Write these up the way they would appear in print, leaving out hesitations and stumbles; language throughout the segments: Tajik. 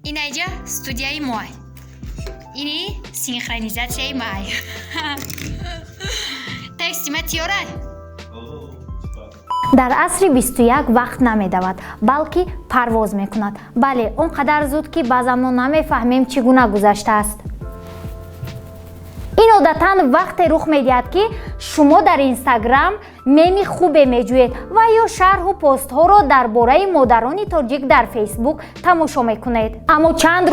Инаҷа студияи мой. Ини синхронизатсияи май. Тексти ма тиёрай? дар асри 21 вақт намедавад, балки парвоз мекунад. бале, он қадар зуд ки баъзан мо намефаҳмем чӣ гуна гузаштааст. ин одатан вақте рух медиҳад ки шумо дар инстаграм меми хубе меҷӯед ва ё шарҳу постҳоро дар бораи модарони тоҷик дар фейсбук тамошо мекунед. аммо чанд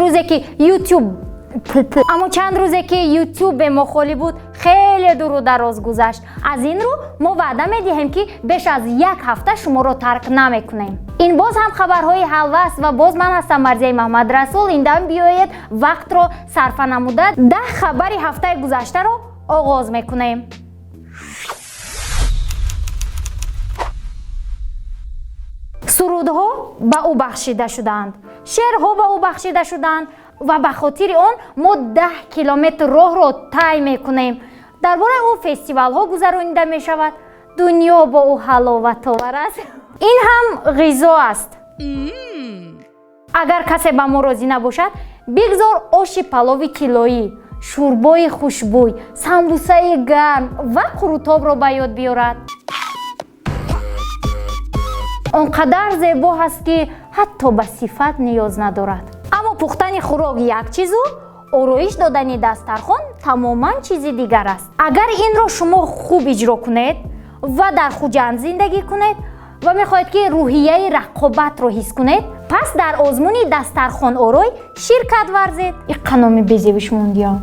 рӯзе ки ютубе мо холӣ буд, хеле дуру дароз гузашт. аз ин рӯ мо ваъда медиҳем ки беш аз 1 ҳафта шуморо тарк намекунем. ин боз ҳам хабарҳои ҳалва аст ва боз ман ҳастам Марзияи Маҳмадрасул. индам биёед вақтро сарфа намуда 10 хабари ҳафтаи гузаштаро оғоз мекунем. сурудҳо ба ӯ бахшида шуданд, шеърҳо ба ӯ бахшида шуданд ва ба хотири он мо 10 километр роҳро тай мекунем. дар бораи ӯ фестивалҳо гузаронида мешавад. дунё бо ӯ ҳаловатовар аст. ин ҳам ғизо аст. агар касе ба мо розӣ набошад, бигзор оши палови тиллоӣ, шӯрбои хушбӯй, самбусаи гарм ва қурутобро ба ёд биёрад. он қадар зебо ҳаст ки ҳатто ба сифат ниёз надорад. аммо пухтани хӯрок як чизу, ороиш додани дастархон тамоман чизи дигар аст. агар инро шумо хуб иҷро кунед ва дар хуҷанд зиндагӣ кунед ва мехоҳед ки рӯҳияи рақобатро ҳис кунед, пас дар озмуни дастархонорой ширкат варзед. иқаноми безевиш мондиам.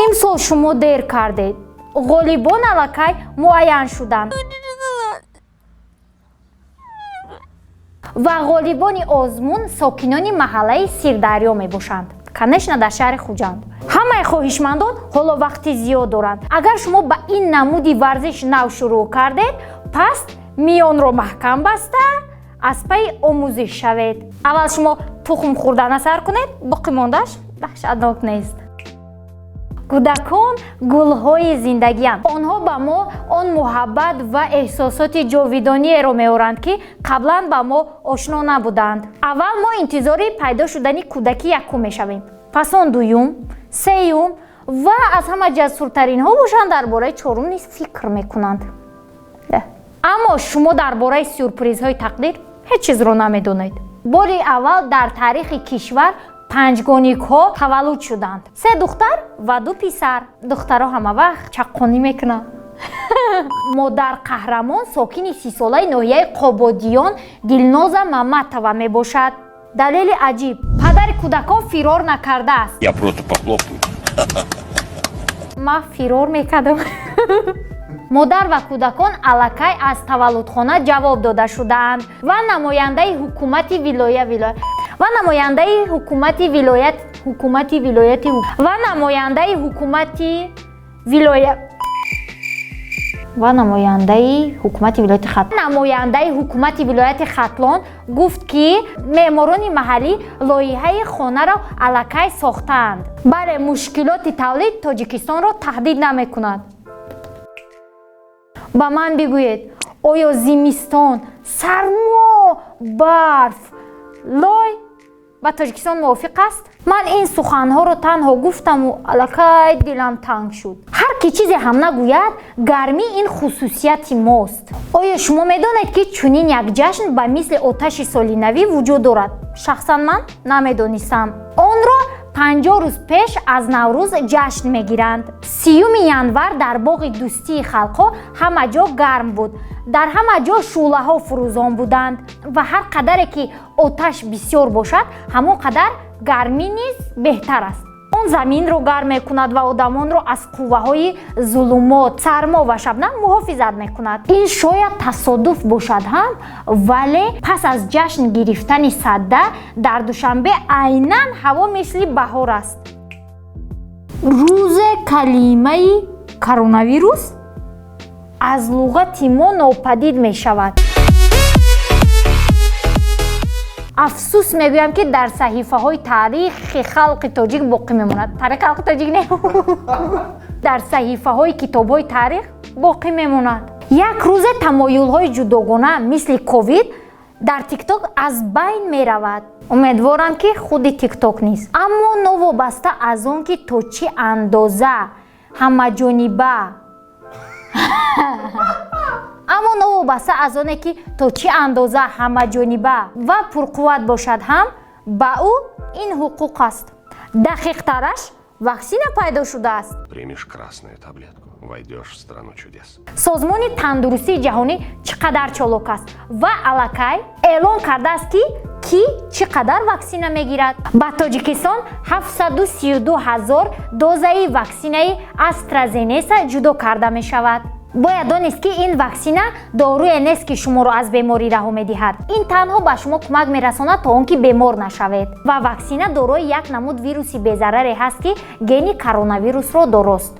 имсол шумо дер кардед. ғолибон аллакай муайян шуданд ва ғолибони озмун сокинони маҳаллаи Сирдарё мебошанд. конечно, дар шаҳри Хуҷанд. ҳамаи хоҳишмандон ҳоло вақти зиёд доранд. агар шумо ба ин намуди варзиш нав шурӯъ кардед, пас миёнро маҳкам баста аз пайи омӯзиш шавед. аввал шумо тухм хӯрдана сар кунед, боқӣ мондаш даҳшатнок нест. кӯдакон гулҳои зиндагианд. онҳо ба мо он муҳаббат ва эҳсосоти ҷовидониеро меоранд ки қаблан ба мо ошно набуданд. аввал мо интизори пайдо шудани кӯдакӣ якум мешавем, пас он дуюм, сеюм ва аз ҳама ҷасуртаринҳо бошанд дар бораи чорум низ фикр мекунанд. аммо шумо дар бораи сюрпризҳои тақдир ҳеҷ чизро намедонед. бори аввал дар таърихи кишвар панҷгоникҳо таваллуд шуданд. 3 духтар ва 2 писар. духтаро ҳама вақт чаққонӣ мекунанд. модар қаҳрамон сокини 30 солаи ноҳияи Қободиён Дилноза Маматова мебошад. далели аҷиб, падари кӯдакон фирор накардааст. Я просто похлопаю. ман фирор мекардам. модар ва кӯдакон аллакай аз таваллудхона ҷавоб дода шудаанд ва намояндаи ҳукумати вилояти Хатлон гуфт ки меъморони маҳаллӣ лоиҳаи хонаро аллакай сохтаанд. бале, мушкилоти тавлид Тоҷикистонро таҳдид намекунад. ба ман бигӯед, оё зимистон, сармо, барф, лой ба Тоҷикистон мувофиқ аст? ман ин суханҳоро танҳо гуфтаму аллакай дилам танг шуд. ҳар ки чизе ҳам нагӯяд, гармӣ ин хусусияти мост. оё шумо медонед ки чунин як ҷашн ба мисли оташи соли навӣ вуҷуд дорад? шахсан ман намедонистам. онро 50 рӯз пеш аз Наврӯз ҷашн мегиранд. 30 январ дар боғи Дӯстии халқҳо ҳама ҷо гарм буд. дар ҳама ҷо шӯълаҳо фурӯзон буданд ва ҳар қадаре ки оташ бисёр бошад, ҳамон қадар гармӣ низ беҳтар аст. он заминро гарм мекунад ва одамонро аз қувваҳои зулумот, сармо ва шабнам муҳофизат мекунад. ин шояд тасодуф бошад ҳам, вале пас аз ҷашн гирифтани садда дар душанбе айнан ҳаво мисли баҳор аст. рӯзе калимаи коронавирус аз луғати мо нопадид мешавад. афсӯс мегӯям ки дар саҳифаҳои таърихи халқи тоҷик боқӣ мемонад. таърихи халқи тоҷик не, дар саҳифаҳои китобҳои таърих боқӣ мемонад. як рӯзе тамоюлҳои ҷудогона мисли ковид дар тикток аз байн меравад. умедворам ки худи тикток нест, аммо новобаста аз он ки то чӣ андоза ҳамаҷониба аммо новобаста аз оне ки то чӣ андоза ҳамаҷониба ва пурқувват бошад ҳам ба ӯ ин ҳуқуқ аст. дақиқтараш ваксина пайдо шудааст. Примешь красную таблетку, войдешь в страну чудес. созмони тандурустии ҷаҳонӣ чӣ қадар чолок аст ва аллакай эълон кардааст ки чӣ қадар ваксина мегирад. ба тоҷикистон 732 000 дозаи ваксинаи AstraZeneca ҷудо карда мешавад. бояд донист ки ин ваксина доруе нест ки шуморо аз беморӣ раҳо медиҳад. ин танҳо ба шумо кӯмак мерасонад то он ки бемор нашавед. ва ваксина дорои як намуд вируси безараре ҳаст ки гени коронавирусро дорост.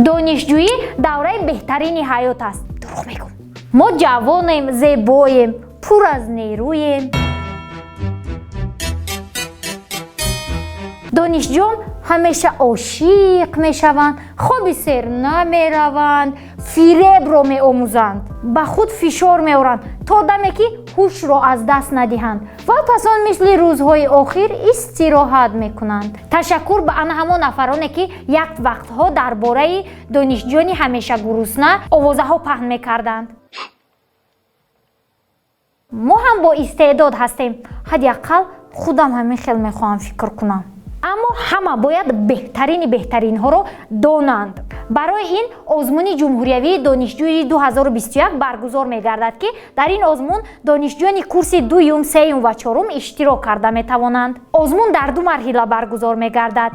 донишҷӯӣ давраи беҳтарини ҳаёт аст. дурӯғ мегӯм. мо ҷавонем, зебоем, пур аз нерӯем. донишҷӯён ҳамеша ошиқ мешаванд, хоби сер намераванд, фиребро меомӯзанд, ба худ фишор меоранд то даме ки ҳушро аз даст надиҳанд ва пас он мисли рӯзҳои охир истироҳат мекунанд. ташаккур ба ана ҳамон нафароне ки як вақтҳо дар бораи донишҷӯёни ҳамеша гурусна овозаҳо паҳн мекарданд. мо ҳам бо истеъдод ҳастем. ҳадди аққал худам ҳамин хел мехоҳам фикр кунам. аммо ҳама бояд беҳтарини беҳтаринҳоро донанд. барои ин озмуни ҷумҳуриявии донишҷӯи 2021 баргузор мегардад ки дар ин озмун донишҷӯёни курси 2, 3 ва 4 иштирок карда метавонанд. озмун дар 2 марҳила баргузор мегардад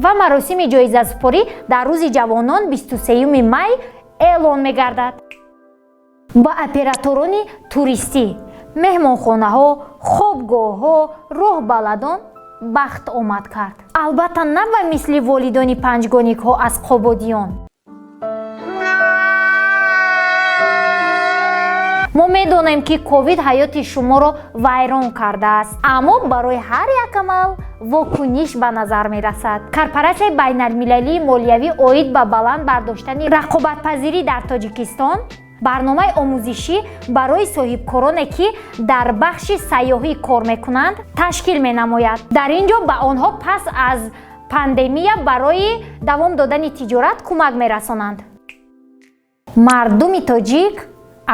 ва маросими ҷоизасупорӣ дар рӯзи ҷавонон 23 май эълон мегардад. ба операторони туристӣ, меҳмонхонаҳо, хобгоҳҳо, роҳбаладон бахт омад кард. албатта на ба мисли волидони панҷгоникҳо аз қободиён. мо медонем ки ковид ҳаёти шуморо вайрон кардааст, аммо барои ҳар як амал вокуниш ба назар мерасад. корпораисияи байналмилалии молиявӣ оид ба баланд бардоштани рақобатпазирӣ дар тоҷикистон барномаи омӯзишӣ барои соҳибкороне ки дар бахши сайёҳӣ кор мекунанд ташкил менамояд. дар ин ҷо ба онҳо пас аз пандемия барои давом додани тиҷорат кӯмак мерасонанд. мардуми тоҷик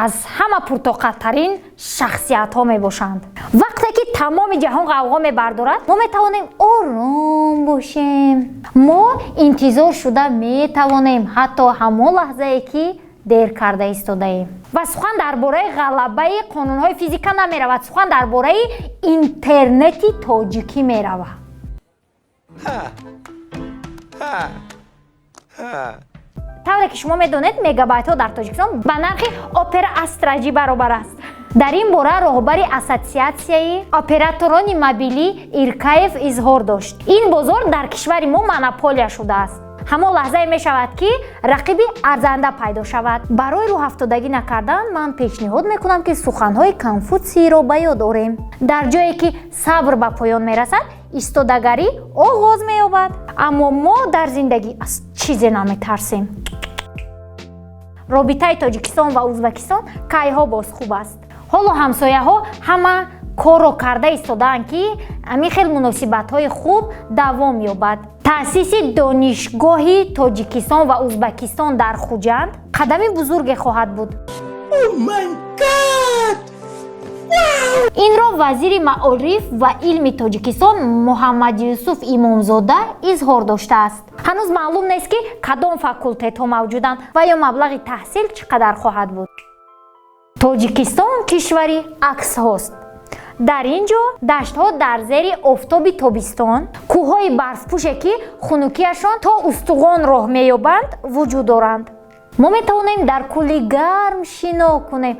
аз ҳама пуртоқаттарин шахсиятҳо мебошанд. вақте ки тамоми ҷаҳон ғавғо мебардорад, мо метавонем ором бошем. мо интизор шуда метавонем ҳатто ҳамон лаҳзае ки дер карда истодаем. ва сухан дар бораи ғалабаи қонунҳои физика намеравад, сухан дар бораи интернети тоҷикӣ меравад. тавре ки шумо медонед, мегабайтҳо дар тоҷикистон ба нархи опера астраҷӣ баробар аст. дар ин бора роҳбари ассотсиатсияи операторони мобилӣ Иркаев изҳор дошт. ин бозор дар кишвари мо монополия шудааст. ҳамон лаҳзае мешавад ки рақиби арзанда пайдо шавад. барои рӯҳафтодагӣ накардан ман пешниҳод мекунам ки суханҳои Конфутсийро ба ёд орем. дар ҷое ки сабр ба поён мерасад, истодагарӣ оғоз меёбад. аммо мо дар зиндагӣ аз чизе наметарсем. робитаи Тоҷикистон ва Узбекистон кайҳо боз хуб аст. ҳоло ҳамсояҳо ҳама корро карда истодаанд ки ҳамин хел муносибатҳои хуб давом ёбад. таъсиси донишгоҳи Тоҷикистон ва Узбекистон дар Хуҷанд қадами бузурге хоҳад буд. инро вазири маориф ва илми Тоҷикистон Муҳаммадюсуф Имомзода изҳор доштааст. ҳанӯз маълум нест ки кадом факултетҳо мавҷуданд ва ё маблағи таҳсил чӣ қадар хоҳад буд. тоҷикистон кишвари аксҳост. дар ин ҷо даштҳо дар зери офтоби тобистон, кӯҳҳои барфпӯше ки хунукиашон то устуғон роҳ меёбанд вуҷуд доранд. мо метавонем дар кӯли гарм шино кунем.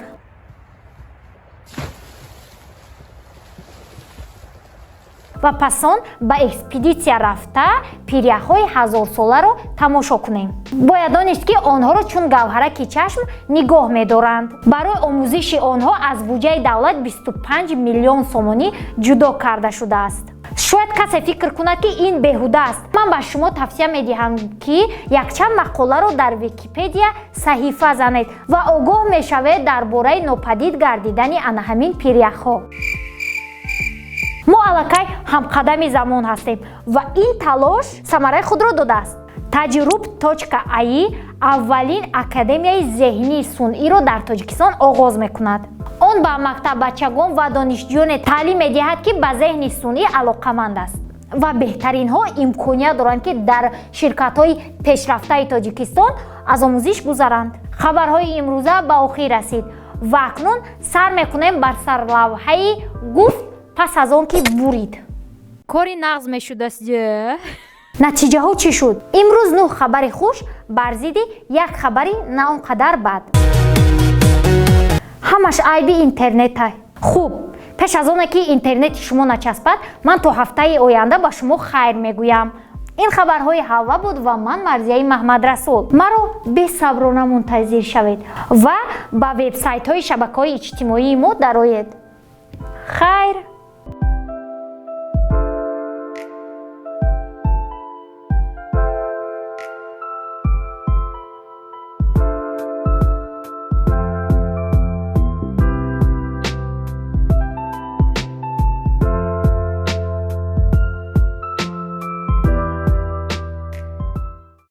ва пас он ба экспедитсия рафта пиряхҳои ҳазорсоларо тамошо кунем. Бояд донист ки онҳоро чун гавҳараки чашм нигоҳ медоранд. Барои омӯзиши онҳо аз буҷаи давлат 25 миллион сомонӣ ҷудо карда шудааст. Шояд касе фикр кунад ки ин беҳуда аст. Ман ба шумо тавсия медиҳам ки якчанд мақоларо дар Википедия саҳифа занед ва огоҳ мешавед дар бораи нопадид гардидани ана ҳамин пиряхҳо. мо аллакай ҳамқадами замон ҳастем ва ин талош самараи худро додааст. Tajrub.ai аввалин академияи зеҳнии сунъиро дар Тоҷикистон оғоз мекунад. Он ба мактаббачагон ва донишҷӯёне таълим медиҳад ки ба зеҳни сунъӣ алоқаманд аст ва беҳтаринҳо имконият доранд ки дар ширкатҳои пешрафтаи Тоҷикистон аз омӯзиш гузаранд. Хабарҳои имрӯза ба охир расид ва акнун сар мекунем бар сарлавҳаи гуфт пас аз он ки бурид. Кори нағз мешудааст ҷо. Натиҷаҳо чӣ шуд? Имрӯз 9 хабари хуш бар зидди як хабари на он қадар бад. Ҳамаш айби интернетае. Хуб, пеш аз оне ки интернети шумо начаспад, ман то ҳафтаи оянда ба шумо хайр мегӯям. ин хабарҳои ҳалва буд ва ман Марзияи Маҳмадрасул. Маро бесаброна мунтазир шавед ва ба вебсайтҳои шабакаҳои иҷтимоии мо дароед. Хайр!